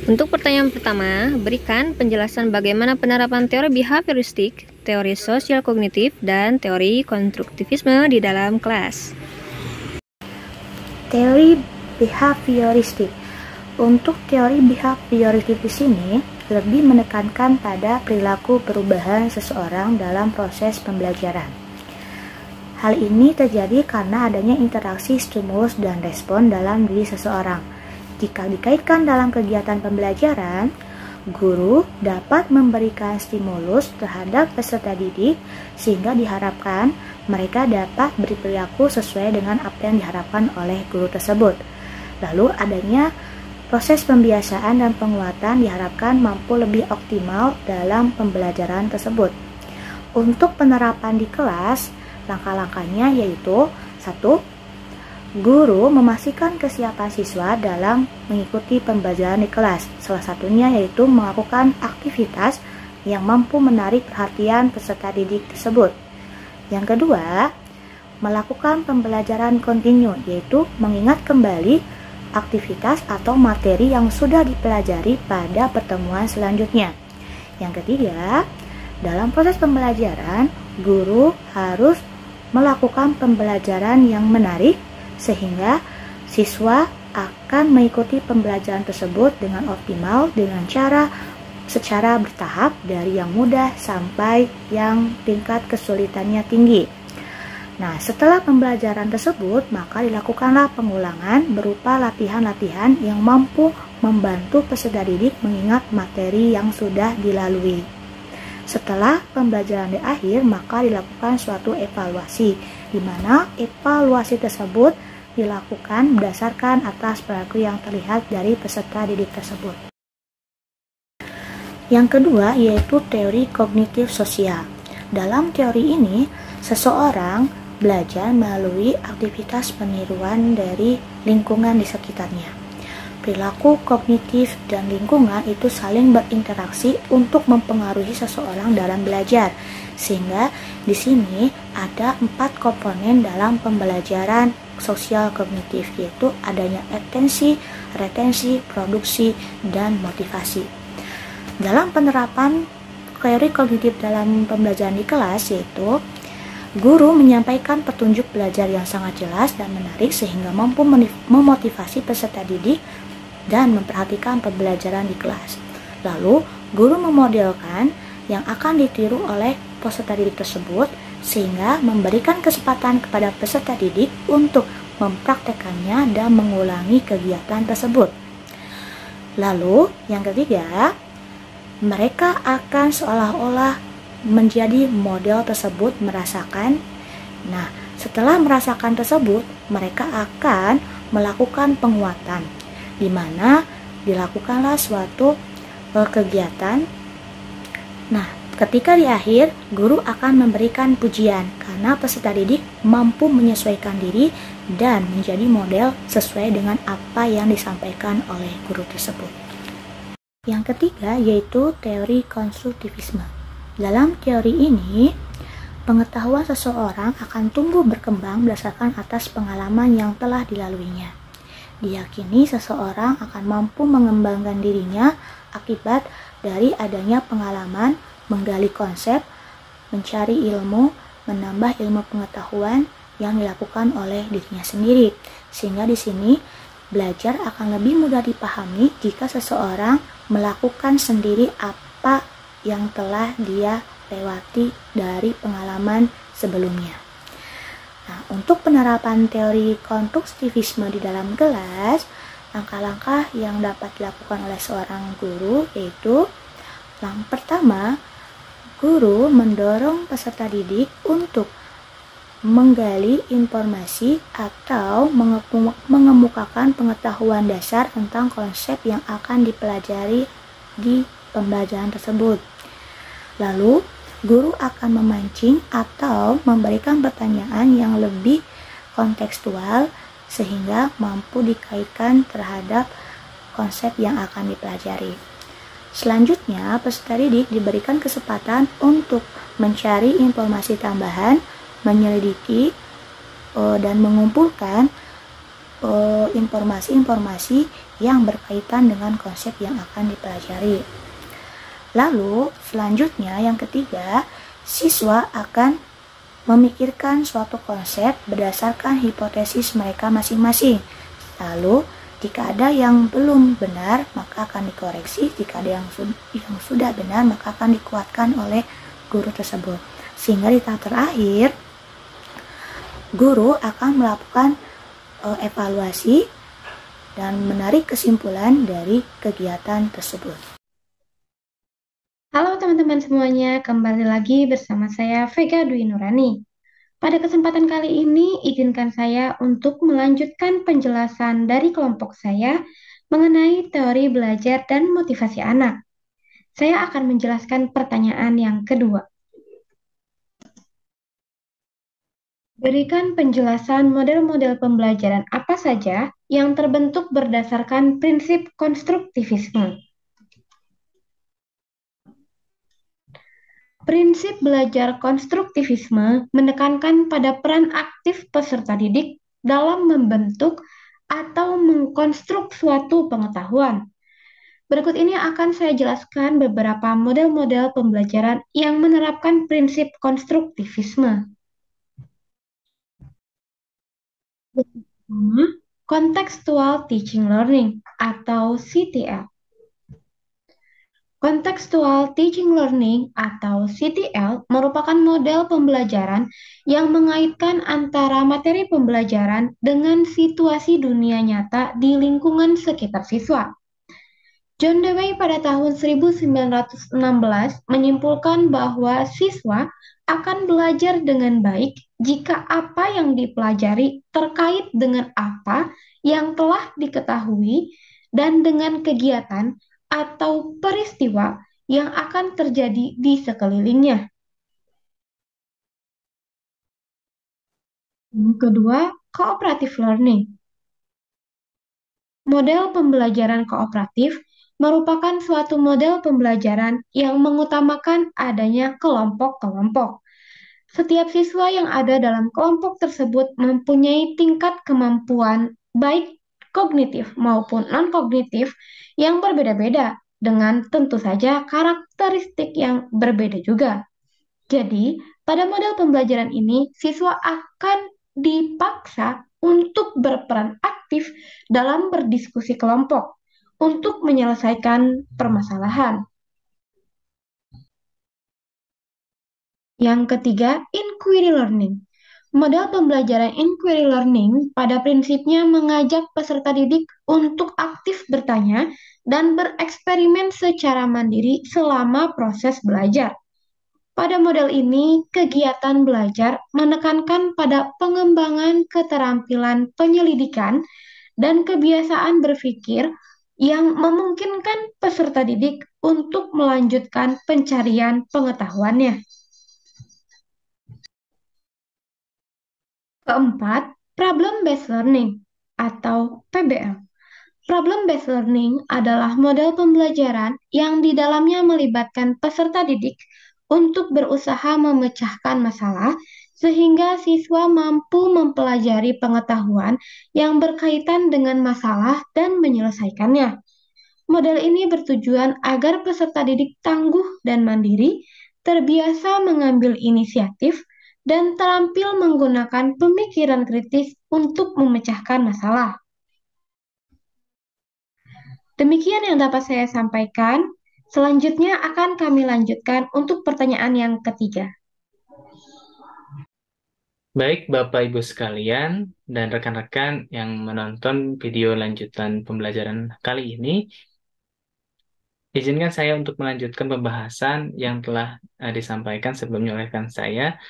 Untuk pertanyaan pertama, berikan penjelasan bagaimana penerapan teori behavioristik, teori sosial kognitif, dan teori konstruktivisme di dalam kelas. Teori behavioristik. Untuk teori behavioristik di sini lebih menekankan pada perilaku perubahan seseorang dalam proses pembelajaran. Hal ini terjadi karena adanya interaksi stimulus dan respon dalam diri seseorang. Jika dikaitkan dalam kegiatan pembelajaran, guru dapat memberikan stimulus terhadap peserta didik sehingga diharapkan mereka dapat berperilaku sesuai dengan apa yang diharapkan oleh guru tersebut. Lalu adanya proses pembiasaan dan penguatan diharapkan mampu lebih optimal dalam pembelajaran tersebut. Untuk penerapan di kelas, langkah-langkahnya yaitu 1. Guru memastikan kesiapan siswa dalam mengikuti pembelajaran di kelas. Salah satunya yaitu melakukan aktivitas yang mampu menarik perhatian peserta didik tersebut. Yang kedua, melakukan pembelajaran kontinu, yaitu mengingat kembali aktivitas atau materi yang sudah dipelajari pada pertemuan selanjutnya. Yang ketiga, dalam proses pembelajaran, guru harus melakukan pembelajaran yang menarik sehingga siswa akan mengikuti pembelajaran tersebut dengan optimal dengan cara secara bertahap dari yang mudah sampai yang tingkat kesulitannya tinggi. Nah, setelah pembelajaran tersebut, maka dilakukanlah pengulangan berupa latihan-latihan yang mampu membantu peserta didik mengingat materi yang sudah dilalui. Setelah pembelajaran di akhir, maka dilakukan suatu evaluasi, di mana evaluasi tersebut dilakukan berdasarkan atas perilaku yang terlihat dari peserta didik tersebut. Yang kedua yaitu teori kognitif sosial. Dalam teori ini, seseorang belajar melalui aktivitas peniruan dari lingkungan di sekitarnya. Perilaku kognitif dan lingkungan itu saling berinteraksi untuk mempengaruhi seseorang dalam belajar. Sehingga di sini ada 4 komponen dalam pembelajaran sosial kognitif, yaitu adanya atensi, retensi, produksi, dan motivasi. Dalam penerapan teori kognitif dalam pembelajaran di kelas, yaitu guru menyampaikan petunjuk belajar yang sangat jelas dan menarik sehingga mampu memotivasi peserta didik dan memperhatikan pembelajaran di kelas. Lalu, guru memodelkan yang akan ditiru oleh peserta didik tersebut sehingga memberikan kesempatan kepada peserta didik untuk mempraktekannya dan mengulangi kegiatan tersebut. Lalu, yang ketiga, mereka akan seolah-olah menjadi model tersebut merasakan. Nah, setelah merasakan tersebut, mereka akan melakukan penguatan, di mana dilakukanlah suatu kegiatan. Nah, ketika di akhir, guru akan memberikan pujian karena peserta didik mampu menyesuaikan diri dan menjadi model sesuai dengan apa yang disampaikan oleh guru tersebut. Yang ketiga yaitu teori konstruktivisme. Dalam teori ini, pengetahuan seseorang akan tumbuh berkembang berdasarkan atas pengalaman yang telah dilaluinya. Diyakini seseorang akan mampu mengembangkan dirinya akibat dari adanya pengalaman, menggali konsep, mencari ilmu, menambah ilmu pengetahuan yang dilakukan oleh dirinya sendiri. Sehingga di sini belajar akan lebih mudah dipahami jika seseorang melakukan sendiri apa yang telah dia lewati dari pengalaman sebelumnya. Nah, untuk penerapan teori konstruktivisme di dalam kelas, langkah-langkah yang dapat dilakukan oleh seorang guru yaitu yang pertama, guru mendorong peserta didik untuk menggali informasi atau mengemukakan pengetahuan dasar tentang konsep yang akan dipelajari di pembelajaran tersebut. Lalu, guru akan memancing atau memberikan pertanyaan yang lebih kontekstual sehingga mampu dikaitkan terhadap konsep yang akan dipelajari. Selanjutnya, peserta didik diberikan kesempatan untuk mencari informasi tambahan, menyelidiki dan mengumpulkan informasi-informasi yang berkaitan dengan konsep yang akan dipelajari. Lalu, selanjutnya yang ketiga, siswa akan memikirkan suatu konsep berdasarkan hipotesis mereka masing-masing. Lalu, jika ada yang belum benar, maka akan dikoreksi. Jika ada yang sudah benar, maka akan dikuatkan oleh guru tersebut. Sehingga di tahap terakhir, guru akan melakukan evaluasi dan menarik kesimpulan dari kegiatan tersebut. Halo teman-teman semuanya, kembali lagi bersama saya Vega Dwi Nurani. Pada kesempatan kali ini, izinkan saya untuk melanjutkan penjelasan dari kelompok saya mengenai teori belajar dan motivasi anak. Saya akan menjelaskan pertanyaan yang kedua. Berikan penjelasan model-model pembelajaran apa saja yang terbentuk berdasarkan prinsip konstruktivisme. Prinsip belajar konstruktivisme menekankan pada peran aktif peserta didik dalam membentuk atau mengkonstruk suatu pengetahuan. Berikut ini akan saya jelaskan beberapa model-model pembelajaran yang menerapkan prinsip konstruktivisme. Pertama, Contextual Teaching Learning atau CTL. Contextual Teaching Learning atau CTL merupakan model pembelajaran yang mengaitkan antara materi pembelajaran dengan situasi dunia nyata di lingkungan sekitar siswa. John Dewey pada tahun 1916 menyimpulkan bahwa siswa akan belajar dengan baik jika apa yang dipelajari terkait dengan apa yang telah diketahui dan dengan kegiatan atau peristiwa yang akan terjadi di sekelilingnya. Yang kedua, cooperative learning. Model pembelajaran kooperatif merupakan suatu model pembelajaran yang mengutamakan adanya kelompok-kelompok. Setiap siswa yang ada dalam kelompok tersebut mempunyai tingkat kemampuan baik kognitif maupun non-kognitif yang berbeda-beda dengan tentu saja karakteristik yang berbeda juga. Jadi, pada model pembelajaran ini, siswa akan dipaksa untuk berperan aktif dalam berdiskusi kelompok untuk menyelesaikan permasalahan. Yang ketiga, inquiry learning. Model pembelajaran inquiry learning pada prinsipnya mengajak peserta didik untuk aktif bertanya dan bereksperimen secara mandiri selama proses belajar. Pada model ini, kegiatan belajar menekankan pada pengembangan keterampilan penyelidikan dan kebiasaan berpikir yang memungkinkan peserta didik untuk melanjutkan pencarian pengetahuannya. Keempat, problem-based learning atau PBL. Problem-based learning adalah model pembelajaran yang di dalamnya melibatkan peserta didik untuk berusaha memecahkan masalah sehingga siswa mampu mempelajari pengetahuan yang berkaitan dengan masalah dan menyelesaikannya. Model ini bertujuan agar peserta didik tangguh dan mandiri, terbiasa mengambil inisiatif, dan terampil menggunakan pemikiran kritis untuk memecahkan masalah. Demikian yang dapat saya sampaikan. Selanjutnya akan kami lanjutkan untuk pertanyaan yang ketiga. Baik, Bapak Ibu sekalian dan rekan-rekan yang menonton video lanjutan pembelajaran kali ini, izinkan saya untuk melanjutkan pembahasan yang telah disampaikan sebelumnya oleh rekan saya.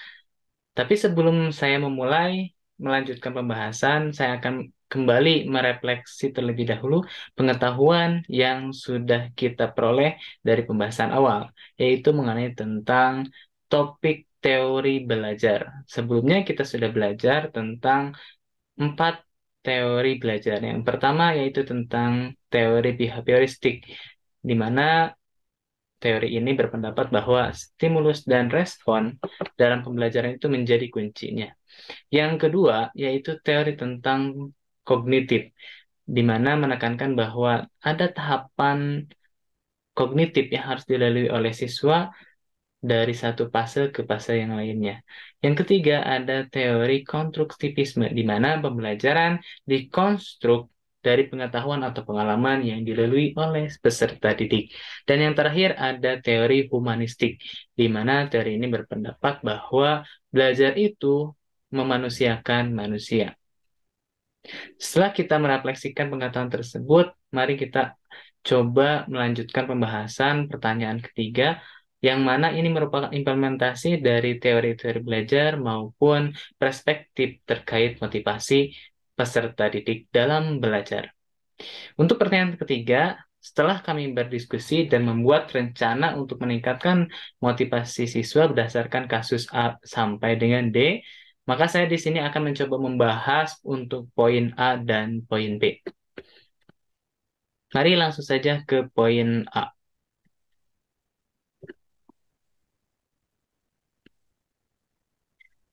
Tapi sebelum saya memulai melanjutkan pembahasan, saya akan kembali merefleksi terlebih dahulu pengetahuan yang sudah kita peroleh dari pembahasan awal, yaitu mengenai tentang topik teori belajar. Sebelumnya kita sudah belajar tentang 4 teori belajar. Yang pertama yaitu tentang teori behavioristik, di mana teori ini berpendapat bahwa stimulus dan respon dalam pembelajaran itu menjadi kuncinya. Yang kedua, yaitu teori tentang kognitif, di mana menekankan bahwa ada tahapan kognitif yang harus dilalui oleh siswa dari satu fase ke fase yang lainnya. Yang ketiga ada teori konstruktivisme, di mana pembelajaran dikonstruk dari pengetahuan atau pengalaman yang dilalui oleh peserta didik. Dan yang terakhir ada teori humanistik, di mana teori ini berpendapat bahwa belajar itu memanusiakan manusia. Setelah kita merefleksikan pengetahuan tersebut, mari kita coba melanjutkan pembahasan pertanyaan ketiga, yang mana ini merupakan implementasi dari teori-teori belajar maupun perspektif terkait motivasi peserta didik dalam belajar. Untuk pertanyaan ketiga, setelah kami berdiskusi dan membuat rencana untuk meningkatkan motivasi siswa berdasarkan kasus A sampai dengan D, maka saya di sini akan mencoba membahas untuk poin A dan poin B. Mari langsung saja ke poin A.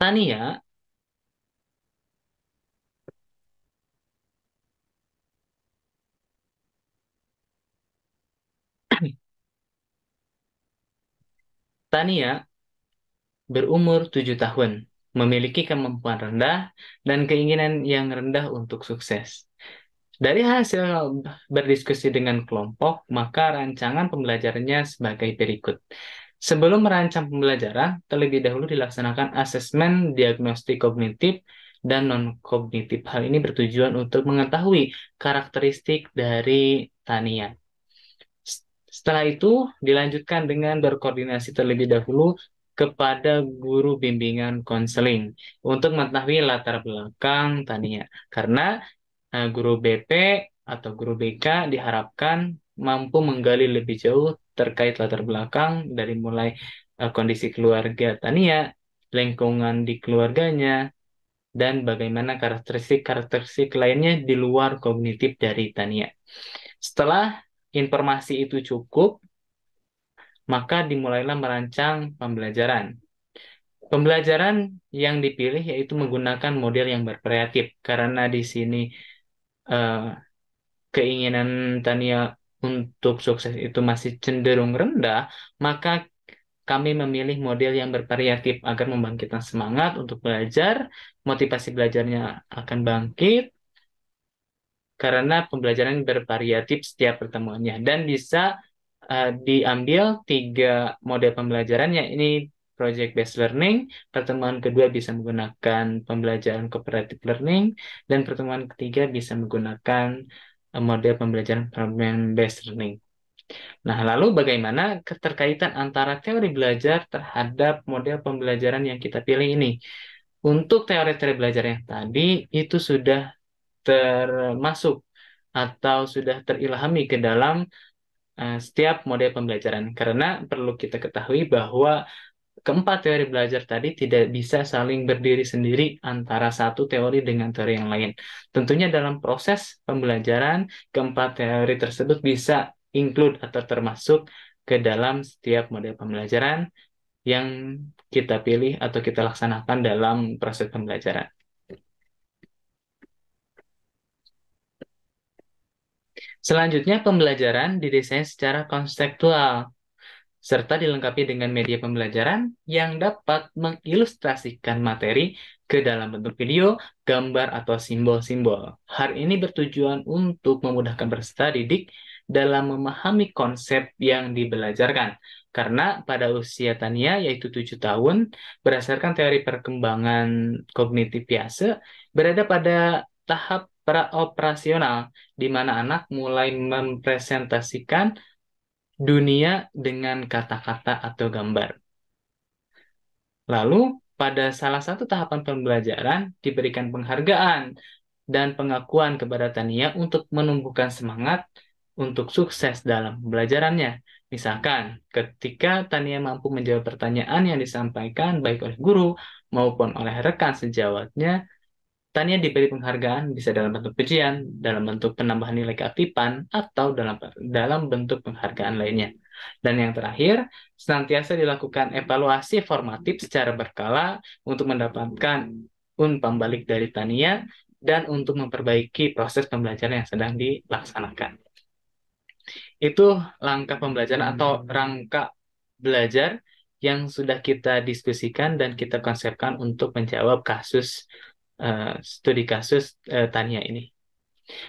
Tania, Tania berumur 7 tahun, memiliki kemampuan rendah dan keinginan yang rendah untuk sukses. Dari hasil berdiskusi dengan kelompok, maka rancangan pembelajarannya sebagai berikut. Sebelum merancang pembelajaran, terlebih dahulu dilaksanakan asesmen diagnostik kognitif dan non-kognitif. Hal ini bertujuan untuk mengetahui karakteristik dari Tania. Setelah itu, dilanjutkan dengan berkoordinasi terlebih dahulu kepada guru bimbingan konseling untuk mengetahui latar belakang Tania. Karena guru BP atau guru BK diharapkan mampu menggali lebih jauh terkait latar belakang dari mulai kondisi keluarga Tania, lingkungan di keluarganya, dan bagaimana karakteristik-karakteristik lainnya di luar kognitif dari Tania. Setelah informasi itu cukup, maka dimulailah merancang pembelajaran. Pembelajaran yang dipilih yaitu menggunakan model yang bervariatif, karena di sini eh, keinginan Tania untuk sukses itu masih cenderung rendah, maka kami memilih model yang bervariatif agar membangkitkan semangat untuk belajar, motivasi belajarnya akan bangkit, karena pembelajaran bervariatif setiap pertemuannya. Dan bisa diambil 3 model pembelajarannya. Ini project based learning, pertemuan kedua bisa menggunakan pembelajaran cooperative learning, dan pertemuan ketiga bisa menggunakan model pembelajaran problem based learning. Nah, lalu bagaimana keterkaitan antara teori belajar terhadap model pembelajaran yang kita pilih ini? Untuk teori-teori belajar yang tadi itu sudah termasuk atau sudah terilhami ke dalam setiap model pembelajaran. Karena perlu kita ketahui bahwa keempat teori belajar tadi tidak bisa saling berdiri sendiri antara satu teori dengan teori yang lain. Tentunya dalam proses pembelajaran, keempat teori tersebut bisa include atau termasuk ke dalam setiap model pembelajaran yang kita pilih atau kita laksanakan dalam proses pembelajaran. Selanjutnya, pembelajaran didesain secara konseptual, serta dilengkapi dengan media pembelajaran yang dapat mengilustrasikan materi ke dalam bentuk video, gambar, atau simbol-simbol. Hal ini bertujuan untuk memudahkan peserta didik dalam memahami konsep yang dibelajarkan. Karena pada usia Tania, yaitu 7 tahun, berdasarkan teori perkembangan kognitif biasa, berada pada tahap praoperasional, di mana anak mulai mempresentasikan dunia dengan kata-kata atau gambar. Lalu, pada salah satu tahapan pembelajaran, diberikan penghargaan dan pengakuan kepada Tania untuk menumbuhkan semangat untuk sukses dalam pembelajarannya. Misalkan, ketika Tania mampu menjawab pertanyaan yang disampaikan baik oleh guru maupun oleh rekan sejawatnya, Tania diberi penghargaan bisa dalam bentuk pujian, dalam bentuk penambahan nilai keaktifan, atau dalam bentuk penghargaan lainnya. Dan yang terakhir, senantiasa dilakukan evaluasi formatif secara berkala untuk mendapatkan umpan balik dari Tania dan untuk memperbaiki proses pembelajaran yang sedang dilaksanakan. Itu langkah pembelajaran atau rangka belajar yang sudah kita diskusikan dan kita konsepkan untuk menjawab studi kasus Tania ini.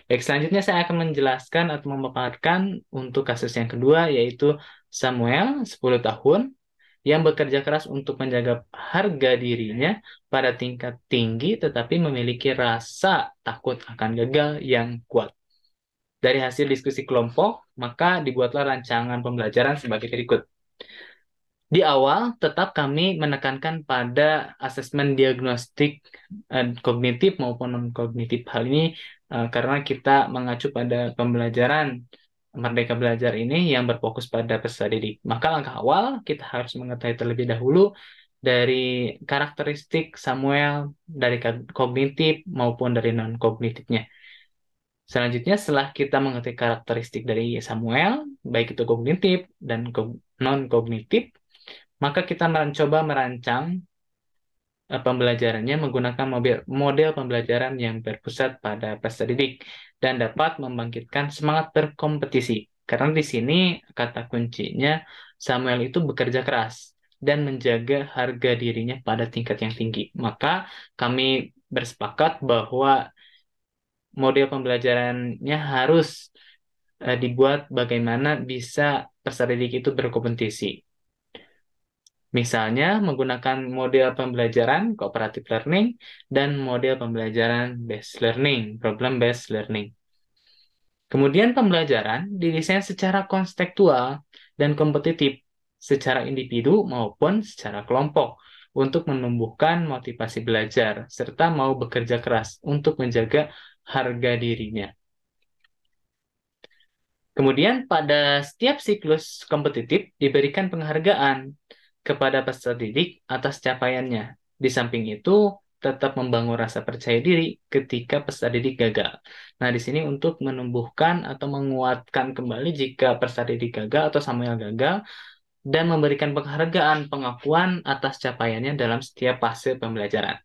Baik, selanjutnya saya akan menjelaskan atau memaparkan untuk kasus yang kedua, yaitu Samuel, 10 tahun, yang bekerja keras untuk menjaga harga dirinya pada tingkat tinggi, tetapi memiliki rasa takut akan gagal yang kuat. Dari hasil diskusi kelompok, maka dibuatlah rancangan pembelajaran sebagai berikut. Di awal, tetap kami menekankan pada asesmen diagnostik kognitif maupun non-kognitif. Hal ini karena kita mengacu pada pembelajaran Merdeka Belajar ini yang berfokus pada peserta didik. Maka langkah awal, kita harus mengetahui terlebih dahulu dari karakteristik Samuel, dari kognitif maupun dari non-kognitifnya. Selanjutnya, setelah kita mengetahui karakteristik dari Samuel, baik itu kognitif dan non-kognitif, maka kita mencoba merancang pembelajarannya menggunakan model pembelajaran yang berpusat pada peserta didik dan dapat membangkitkan semangat berkompetisi. Karena di sini kata kuncinya Samuel itu bekerja keras dan menjaga harga dirinya pada tingkat yang tinggi. Maka kami bersepakat bahwa model pembelajarannya harus dibuat bagaimana bisa peserta didik itu berkompetisi. Misalnya menggunakan model pembelajaran cooperative learning dan model pembelajaran based learning, problem based learning. Kemudian pembelajaran didesain secara konstekstual dan kompetitif secara individu maupun secara kelompok untuk menumbuhkan motivasi belajar serta mau bekerja keras untuk menjaga harga dirinya. Kemudian pada setiap siklus kompetitif diberikan penghargaan kepada peserta didik atas capaiannya. Di samping itu, tetap membangun rasa percaya diri ketika peserta didik gagal. Nah, di sini untuk menumbuhkan atau menguatkan kembali jika peserta didik gagal atau Samuel gagal, dan memberikan penghargaan, pengakuan atas capaiannya dalam setiap fase pembelajaran.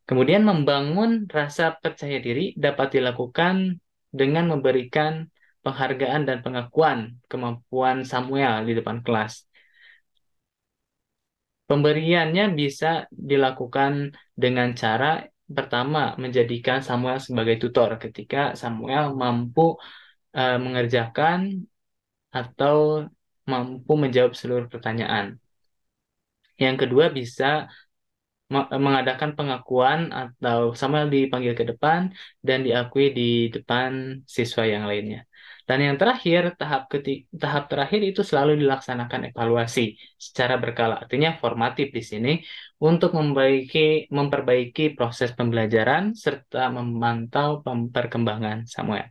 Kemudian membangun rasa percaya diri dapat dilakukan dengan memberikan penghargaan dan pengakuan kemampuan Samuel di depan kelas. Pemberiannya bisa dilakukan dengan cara pertama menjadikan Samuel sebagai tutor ketika Samuel mampu mengerjakan atau mampu menjawab seluruh pertanyaan. Yang kedua bisa mengadakan pengakuan atau Samuel dipanggil ke depan dan diakui di depan siswa yang lainnya. Dan yang terakhir, tahap terakhir itu selalu dilaksanakan evaluasi secara berkala, artinya formatif di sini untuk memperbaiki proses pembelajaran serta memantau perkembangan Samuel.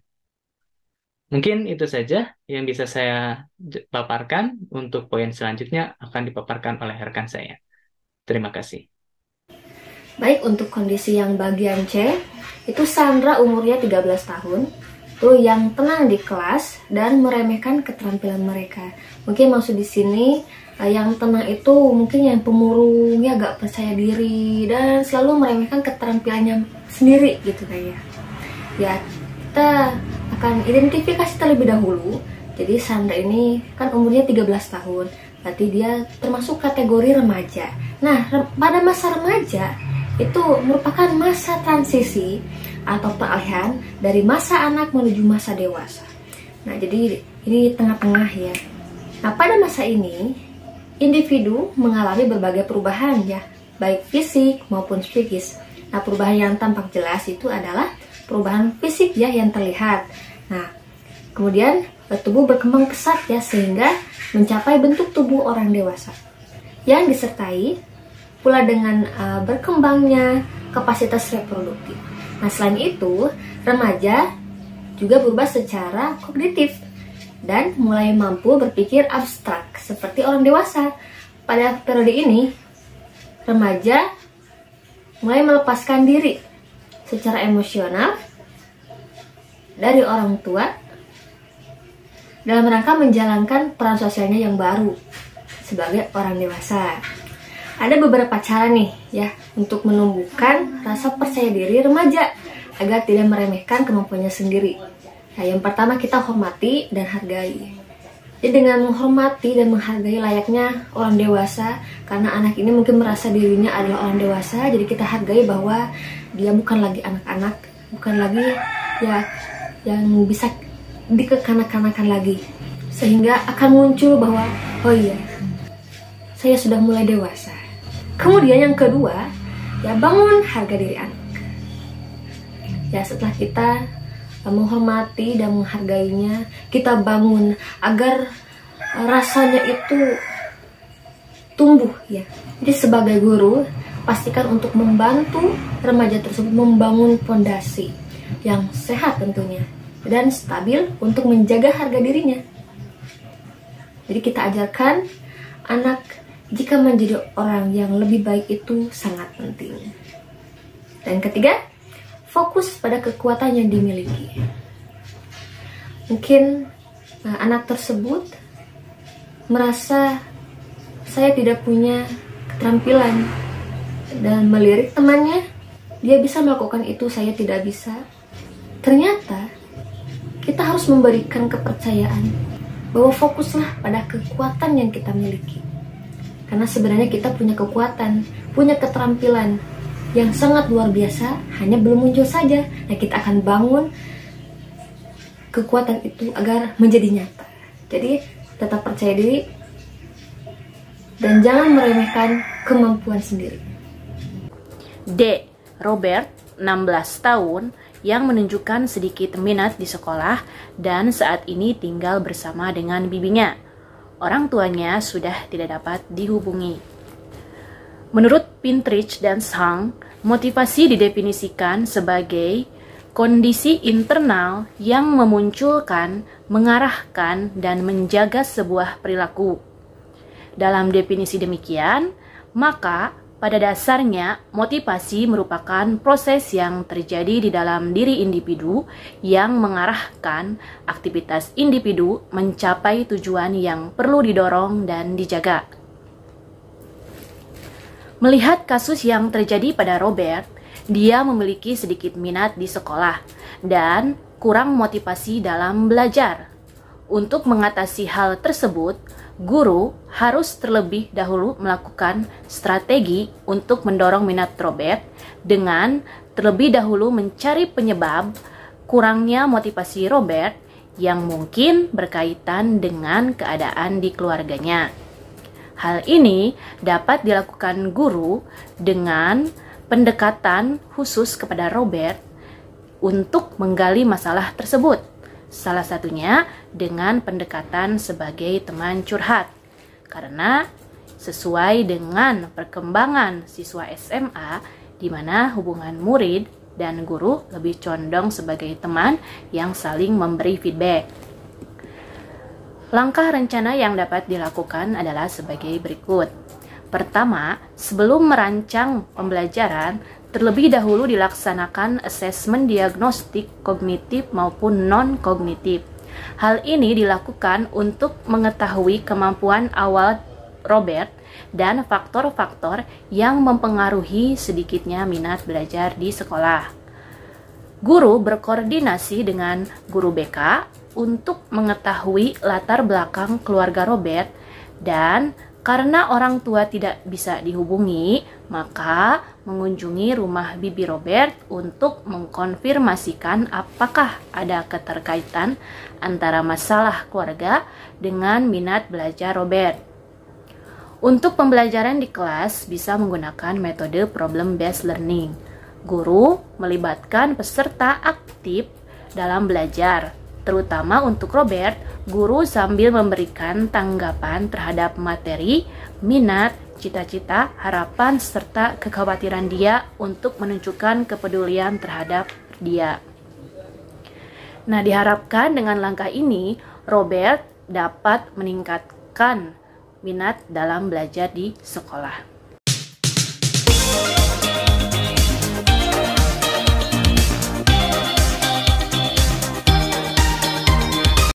Mungkin itu saja yang bisa saya paparkan. Untuk poin selanjutnya akan dipaparkan oleh rekan saya. Terima kasih. Baik, untuk kondisi yang bagian C, itu Sandra umurnya 13 tahun, tuh yang tenang di kelas dan meremehkan keterampilan mereka. Mungkin maksud di sini yang tenang itu mungkin yang pemurung, ya gak percaya diri dan selalu meremehkan keterampilannya sendiri gitu kayaknya. Ya, kita akan identifikasi terlebih dahulu. Jadi Sandra ini kan umurnya 13 tahun, berarti dia termasuk kategori remaja. Nah, pada masa remaja itu merupakan masa transisi atau peralihan dari masa anak menuju masa dewasa. Nah, jadi ini tengah-tengah ya. Nah, pada masa ini individu mengalami berbagai perubahan ya, baik fisik maupun psikis. Nah, perubahan yang tampak jelas itu adalah perubahan fisik ya yang terlihat. Nah, kemudian tubuh berkembang pesat ya sehingga mencapai bentuk tubuh orang dewasa yang disertai pula dengan berkembangnya kapasitas reproduktif. Nah, selain itu, remaja juga berubah secara kognitif dan mulai mampu berpikir abstrak seperti orang dewasa. Pada periode ini, remaja mulai melepaskan diri secara emosional dari orang tua dalam rangka menjalankan peran sosialnya yang baru sebagai orang dewasa. Ada beberapa cara nih ya untuk menumbuhkan rasa percaya diri remaja agar tidak meremehkan kemampuannya sendiri. Nah, yang pertama kita hormati dan hargai. Jadi dengan menghormati dan menghargai layaknya orang dewasa, karena anak ini mungkin merasa dirinya adalah orang dewasa, jadi kita hargai bahwa dia bukan lagi anak-anak, bukan lagi ya yang bisa dikekanak-kanakan lagi, sehingga akan muncul bahwa oh iya, saya sudah mulai dewasa. Kemudian yang kedua, ya bangun harga diri anak. Ya setelah kita menghormati dan menghargainya, kita bangun agar rasanya itu tumbuh ya. Jadi sebagai guru, pastikan untuk membantu remaja tersebut membangun fondasi yang sehat tentunya dan stabil untuk menjaga harga dirinya. Jadi kita ajarkan anak jika menjadi orang yang lebih baik itu sangat penting. Dan ketiga, fokus pada kekuatan yang dimiliki. Mungkin anak tersebut merasa saya tidak punya keterampilan dan melirik temannya, dia bisa melakukan itu, saya tidak bisa. Ternyata kita harus memberikan kepercayaan bahwa fokuslah pada kekuatan yang kita miliki. Karena sebenarnya kita punya kekuatan, punya keterampilan yang sangat luar biasa, hanya belum muncul saja. Nah, kita akan bangun kekuatan itu agar menjadi nyata. Jadi, tetap percaya diri dan jangan meremehkan kemampuan sendiri. D. Robert, 16 tahun, yang menunjukkan sedikit minat di sekolah dan saat ini tinggal bersama dengan bibinya. Orang tuanya sudah tidak dapat dihubungi. Menurut Pintrich dan Sang, motivasi didefinisikan sebagai kondisi internal yang memunculkan, mengarahkan, dan menjaga sebuah perilaku. Dalam definisi demikian, maka pada dasarnya motivasi merupakan proses yang terjadi di dalam diri individu yang mengarahkan aktivitas individu mencapai tujuan yang perlu didorong dan dijaga. Melihat kasus yang terjadi pada Robert, dia memiliki sedikit minat di sekolah dan kurang motivasi dalam belajar. Untuk mengatasi hal tersebut, guru harus terlebih dahulu melakukan strategi untuk mendorong minat Robert dengan terlebih dahulu mencari penyebab kurangnya motivasi Robert yang mungkin berkaitan dengan keadaan di keluarganya. Hal ini dapat dilakukan guru dengan pendekatan khusus kepada Robert untuk menggali masalah tersebut. Salah satunya dengan pendekatan sebagai teman curhat. Karena sesuai dengan perkembangan siswa SMA, di mana hubungan murid dan guru lebih condong sebagai teman yang saling memberi feedback. Langkah rencana yang dapat dilakukan adalah sebagai berikut. Pertama, sebelum merancang pembelajaran, terlebih dahulu dilaksanakan asesmen diagnostik kognitif maupun non-kognitif. Hal ini dilakukan untuk mengetahui kemampuan awal Robert dan faktor-faktor yang mempengaruhi sedikitnya minat belajar di sekolah. Guru berkoordinasi dengan guru BK untuk mengetahui latar belakang keluarga Robert, dan karena orang tua tidak bisa dihubungi, maka mengunjungi rumah bibi Robert untuk mengkonfirmasikan apakah ada keterkaitan antara masalah keluarga dengan minat belajar Robert. Untuk pembelajaran di kelas bisa menggunakan metode problem-based learning. Guru melibatkan peserta aktif dalam belajar. Terutama untuk Robert, guru sambil memberikan tanggapan terhadap materi, minat, cita-cita, harapan, serta kekhawatiran dia untuk menunjukkan kepedulian terhadap dia. Nah, diharapkan dengan langkah ini, Robert dapat meningkatkan minat dalam belajar di sekolah.